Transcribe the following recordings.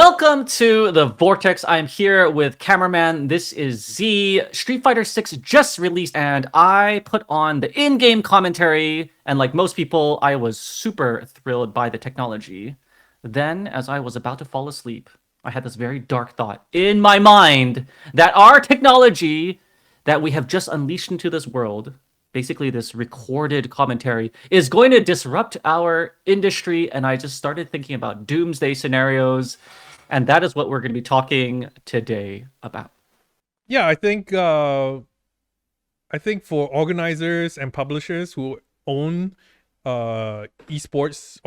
Welcome to the Vortex. I'm here with Cameraman. This is Zhi. Street Fighter 6 just released, and I put on the in-game commentary. And like most people, I was super thrilled by the technology. Then, as I was about to fall asleep, I had this very dark thought in my mind that our technology that we have just unleashed into this world, basically this recorded commentary, is going to disrupt our industry. And I just started thinking about doomsday scenarios, and that is what we're going to be talking today about. Yeah, I think for organizers and publishers who own esports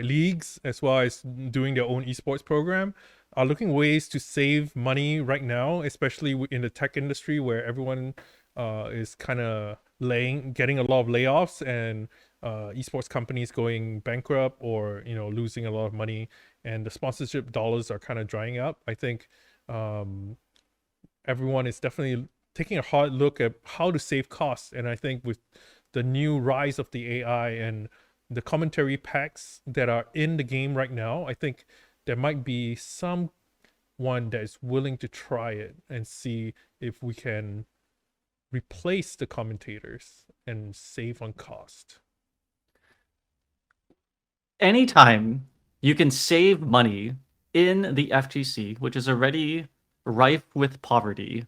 leagues as well as doing their own esports program are looking ways to save money right now, especially in the tech industry where everyone is kind of getting a lot of layoffs and esports companies going bankrupt or losing a lot of money, and the sponsorship dollars are kind of drying up. I think um, everyone is definitely taking a hard look at how to save costs. And I think with the new rise of the AI and the commentary packs that are in the game right now, I think there might be someone that is willing to try it and see if we can replace the commentators and save on cost. Anytime you can save money in the FGC, which is already rife with poverty,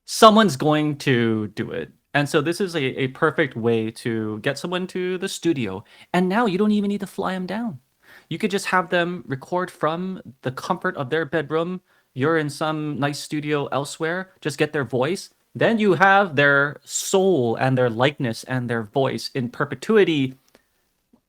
someone's going to do it. And so this is a perfect way to get someone to the studio. And now you don't even need to fly them down. You could just have them record from the comfort of their bedroom. You're in some nice studio elsewhere, just get their voice. Then you have their soul and their likeness and their voice in perpetuity.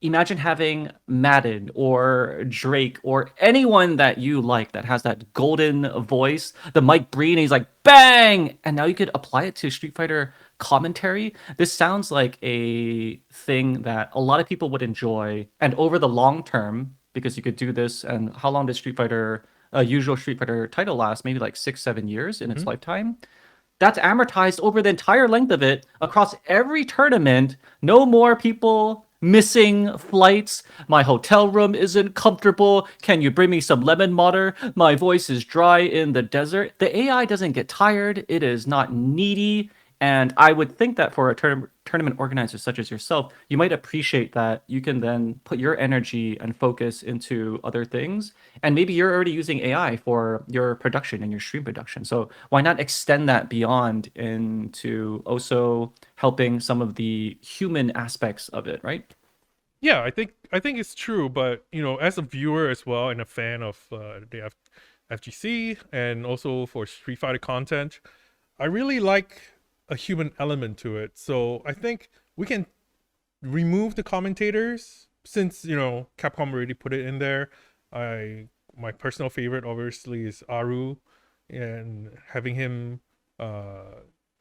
Imagine having Madden or Drake or anyone that you like that has that golden voice, the Mike Breen, he's like bang, and now you could apply it to Street Fighter commentary. This sounds like a thing that a lot of people would enjoy, and over the long term, because you could do this. And how long does Street Fighter, a usual Street Fighter title last? Maybe like 6, 7 years in its Mhm. lifetime. That's amortized over the entire length of it across every tournament. No more people missing flights. My hotel room isn't comfortable. Can you bring me some lemon water? My voice is dry in the desert. The AI doesn't get tired. It is not needy. And I would think that for a tournament organizer such as yourself, you might appreciate that you can then put your energy and focus into other things. And maybe you're already using AI for your production and your stream production. So why not extend that beyond into also helping some of the human aspects of it, right? Yeah, I think it's true, but as a viewer as well and a fan of FGC and also for Street Fighter content, I really like a human element to it. So I think we can remove the commentators since Capcom already put it in there. I My personal favorite obviously is Aru, and having him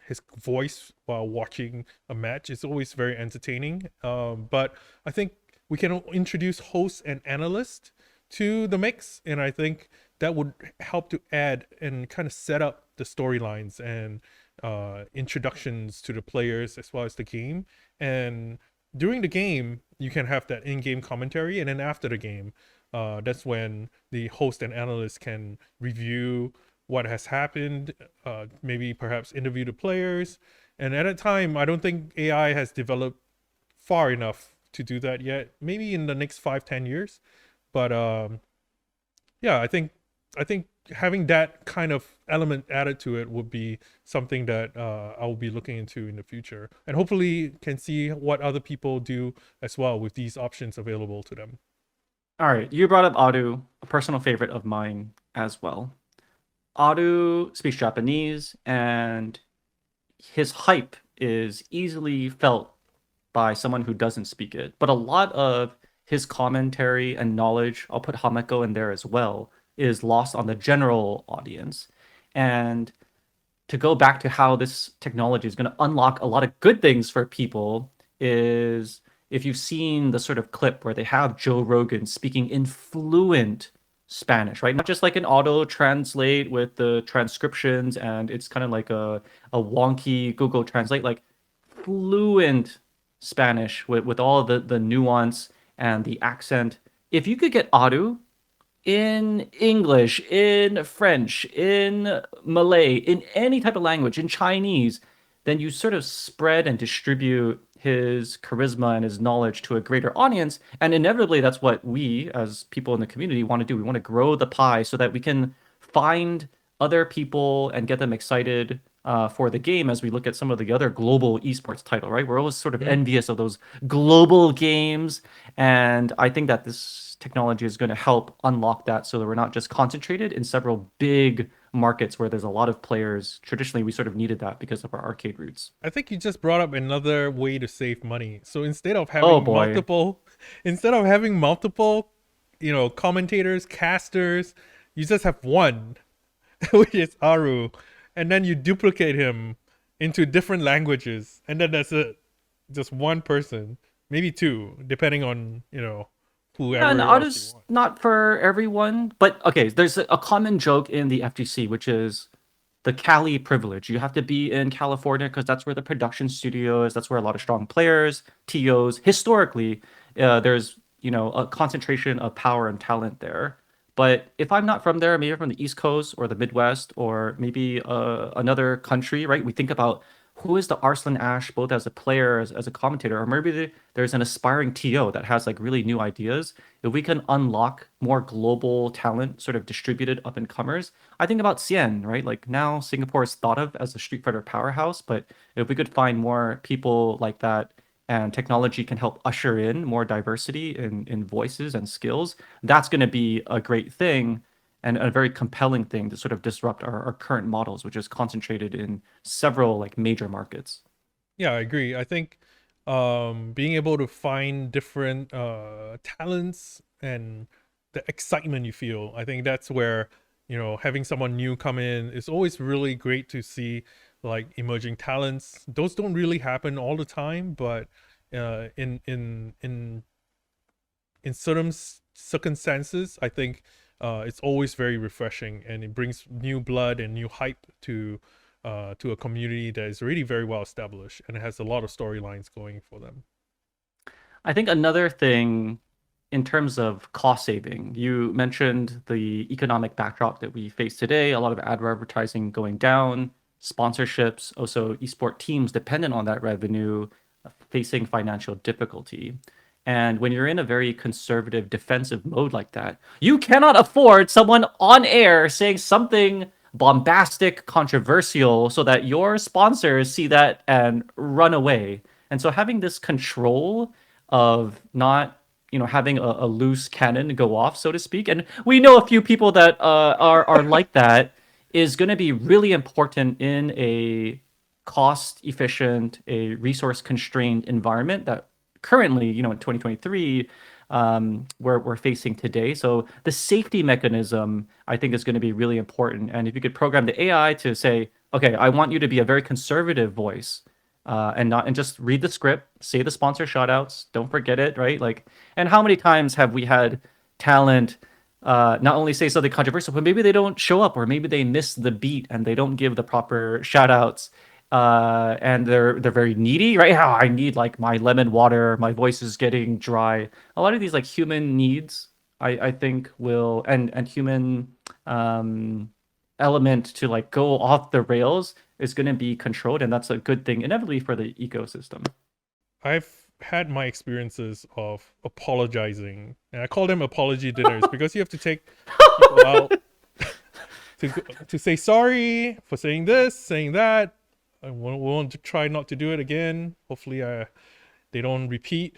his voice while watching a match is always very entertaining. But I think we can introduce hosts and analysts to the mix, and I think that would help to add and kind of set up the storylines and introductions to the players as well as the game. And during the game, you can have that in-game commentary, and then after the game, that's when the host and analyst can review what has happened, maybe perhaps interview the players. And at a time, I don't think AI has developed far enough to do that yet. Maybe in the next 5, 10 years, but yeah, I think having that kind of element added to it would be something that I will be looking into in the future, and hopefully can see what other people do as well with these options available to them. All right, you brought up Adu, a personal favorite of mine as well. Adu speaks Japanese, and his hype is easily felt by someone who doesn't speak it. But a lot of his commentary and knowledge, I'll put Hameko in there as well, is lost on the general audience. And to go back to how this technology is going to unlock a lot of good things for people is if you've seen the sort of clip where they have Joe Rogan speaking in fluent Spanish, right? Not just like an auto translate with the transcriptions and it's kind of like a wonky Google Translate, like fluent Spanish with all the nuance and the accent. If you could get Aru in English, in French, in Malay, in any type of language, in Chinese, then you sort of spread and distribute his charisma and his knowledge to a greater audience. And inevitably, that's what we, as people in the community, want to do. We want to grow the pie so that we can find other people and get them excited for the game as we look at some of the other global esports title, right? We're always sort of Mhm. envious of those global games. And I think that this technology is going to help unlock that so that we're not just concentrated in several big markets where there's a lot of players. Traditionally, we sort of needed that because of our arcade roots. I think you just brought up another way to save money. So Oh boy. instead of having multiple, commentators, casters, you just have one, which is Aru, and then you duplicate him into different languages, and then that's it. Just one person, maybe two, depending on Yeah, and whoever art else you is want. not for everyone, but okay, there's a common joke in the FGC, which is the Cali privilege. You have to be in California because that's where the production studio is. That's where a lot of strong players, TOs. Historically, there's a concentration of power and talent there. But if I'm not from there, maybe from the East Coast or the Midwest or maybe another country, right? We think about who is the Arslan Ash, both as a player, as a commentator, or maybe there's an aspiring TO that has like really new ideas. If we can unlock more global talent, sort of distributed up and comers, I think about Cien, right? Like now Singapore is thought of as a Street Fighter powerhouse, but if we could find more people like that and technology can help usher in more diversity in voices and skills, that's going to be a great thing and a very compelling thing to sort of disrupt our current models, which is concentrated in several like major markets. Yeah, I agree. I think being able to find different talents and the excitement you feel, I think that's where, having someone new come in is always really great to see, like emerging talents. Those don't really happen all the time, but in certain circumstances, I think it's always very refreshing, and it brings new blood and new hype to a community that is already very well established and it has a lot of storylines going for them. I think another thing in terms of cost saving, you mentioned the economic backdrop that we face today, a lot of advertising going down, sponsorships, also esport teams dependent on that revenue facing financial difficulty. And when you're in a very conservative defensive mode like that, you cannot afford someone on air saying something bombastic, controversial, so that your sponsors see that and run away. And so having this control of not having a loose cannon go off, so to speak, and we know a few people that are like that, is going to be really important in a cost efficient, a resource constrained environment that currently, in 2023, we're facing today. So the safety mechanism, I think, is going to be really important. And if you could program the AI to say, okay, I want you to be a very conservative voice, and just read the script, say the sponsor shout outs, don't forget it, right? Like, and how many times have we had talent not only say something controversial, but maybe they don't show up, or maybe they miss the beat and they don't give the proper shout outs, and they're very needy, right? How I need like my lemon water, my voice is getting dry. A lot of these like human needs, I think will and human um, element to like go off the rails is going to be controlled, and that's a good thing inevitably for the ecosystem. I've had my experiences of apologizing, and I call them apology dinners because you have to take people out to say sorry for saying this, saying that. I want to try not to do it again. Hopefully, they don't repeat.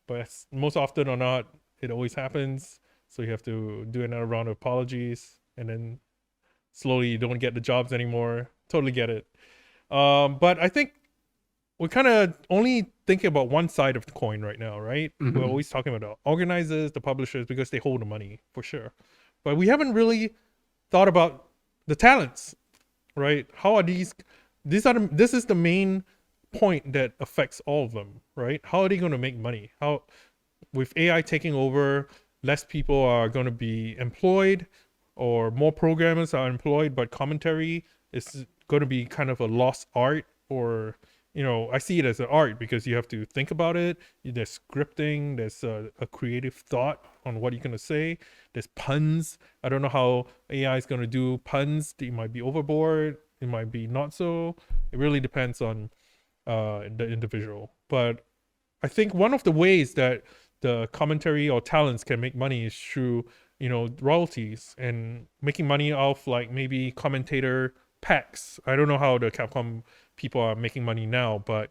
But most often or not, it always happens. So you have to do another round of apologies, and then slowly you don't get the jobs anymore. Totally get it. But I think we're kind of only thinking about one side of the coin right now, right? We're Mhm. always talking about the organizers, the publishers, because they hold the money for sure. But we haven't really thought about the talents, right? How are these? This is the main point that affects all of them, right? How are they going to make money? How with AI taking over, less people are going to be employed, or more programmers are employed, but commentary is going to be kind of a lost art, or I see it as an art because you have to think about it. There's scripting, there's a creative thought on what you're gonna say. There's puns. I don't know how AI is gonna do puns. It might be overboard. It might be not so. It really depends on the individual. But I think one of the ways that the commentary or talents can make money is through royalties and making money off like maybe commentator packs. I don't know how the Capcom people are making money now, but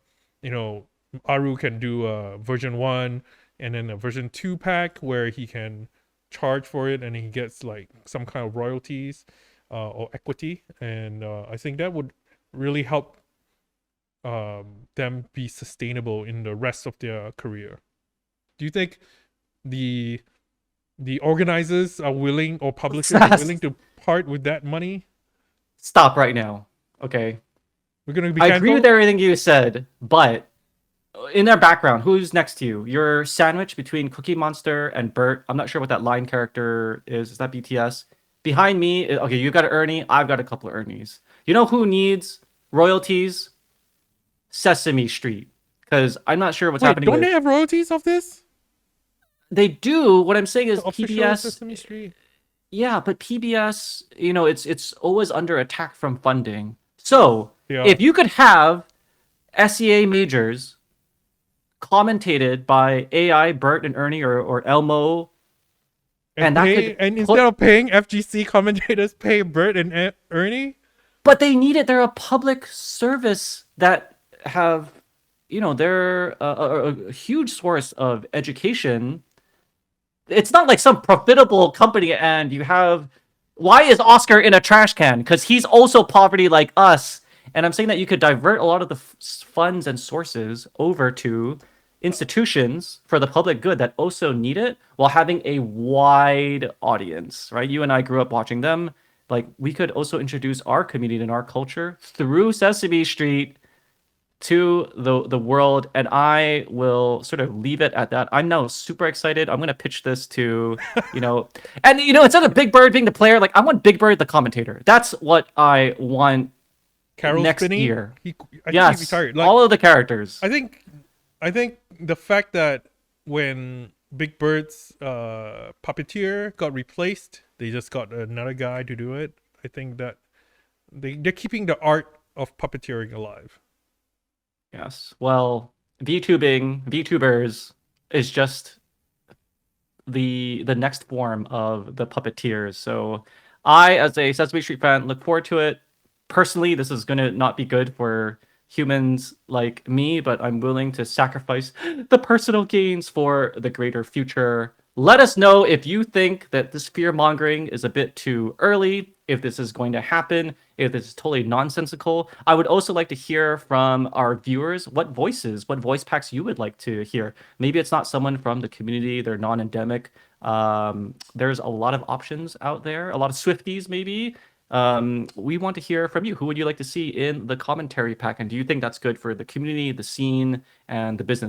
Aru can do a version 1 and then a version 2 pack where he can charge for it and he gets like some kind of royalties or equity, and I think that would really help them be sustainable in the rest of their career. Do you think the organizers are willing, or publishers are willing to part with that money? Stop right now. Okay. We're gonna be I canceled? agree with everything you said, but in their background, who's next to you? You're sandwiched between Cookie Monster and Bert. I'm not sure what that line character is. Is that BTS? Behind me, okay, you got an Ernie. I've got a couple of Ernies. You know who needs royalties? Sesame Street. Because I'm not sure what's Wait, happening. don't they have royalties of this? They do. What I'm saying is The official PBS. Sesame Street. Yeah, but PBS, it's always under attack from funding. So Yeah. if you could have SEA majors commentated by AI, Bert and Ernie, or Elmo, and that could instead of paying FGC commentators, pay Bert and Ernie. but they need it. They're a public service that have, they're a huge source of education. It's not like some profitable company and you have, why is Oscar in a trash can? Because he's also poverty like us. And I'm saying that you could divert a lot of the funds and sources over to institutions for the public good that also need it while having a wide audience, right? You and I grew up watching them. Like, we could also introduce our community and our culture through Sesame Street to the world, and I will sort of leave it at that. I'm now super excited. I'm gonna pitch this to, and instead of Big Bird being the player, like I want Big Bird the commentator. That's what I want Carol next Spinney? year. I think he Yes, retired. Like, all of the characters. I think the fact that when Big Bird's puppeteer got replaced, they just got another guy to do it. I think that they're keeping the art of puppeteering alive. Yes. Well, VTubers is just the next form of the puppeteers. So I, as a Sesame Street fan, look forward to it. Personally, this is gonna not be good for humans like me, but I'm willing to sacrifice the personal gains for the greater future. Let us know if you think that this fear mongering is a bit too early, if this is going to happen, if this is totally nonsensical. I would also like to hear from our viewers what voice packs you would like to hear. Maybe it's not someone from the community, they're non-endemic. There's a lot of options out there, a lot of Swifties maybe. We want to hear from you. Who would you like to see in the commentary pack? And do you think that's good for the community, the scene, and the business?